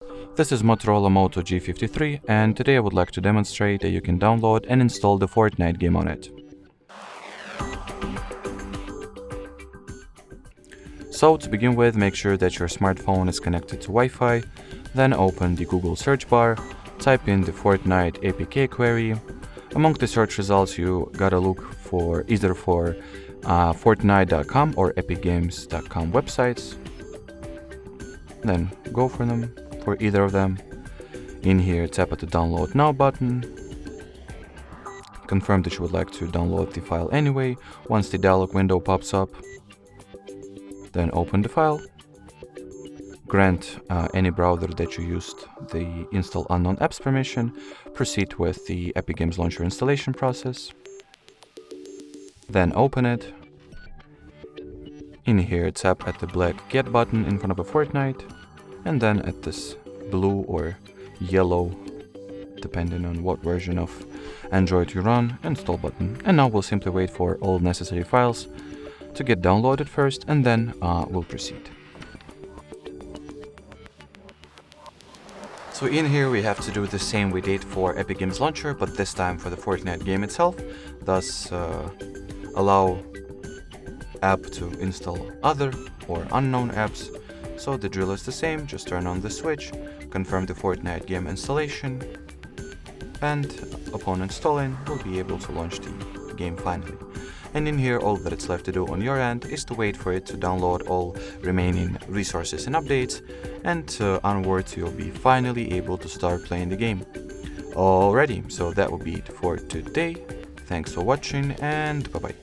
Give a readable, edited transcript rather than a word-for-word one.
This is Motorola Moto G53, and today I would like to demonstrate that you can download and install the Fortnite game on it. So to begin with, make sure that your smartphone is connected to Wi-Fi, then open the Google search bar, type in the Fortnite APK query. Among the search results, you gotta look for either Fortnite.com or epicgames.com websites. Then go for them, for either of them. In here, tap at the download now button. Confirm that you would like to download the file anyway. Once the dialog window pops up, then open the file. Grant any browser that you used the install unknown apps permission. Proceed with the Epic Games Launcher installation process. Then open it. In here, tap at the black Get button in front of a Fortnite, and then at this blue or yellow, depending on what version of Android you run, Install button. And now we'll simply wait for all necessary files to get downloaded first, and then we'll proceed. So in here we have to do the same we did for Epic Games Launcher, but this time for the Fortnite game itself. Thus allow app to install other or unknown apps. So the drill is the same, just turn on the switch, confirm the Fortnite game installation, and upon installing, we'll be able to launch the game finally. And in here, all that it's left to do on your end is to wait for it to download all remaining resources and updates, and onwards you'll be finally able to start playing the game. Alrighty, so that will be it for today. Thanks for watching, and bye bye.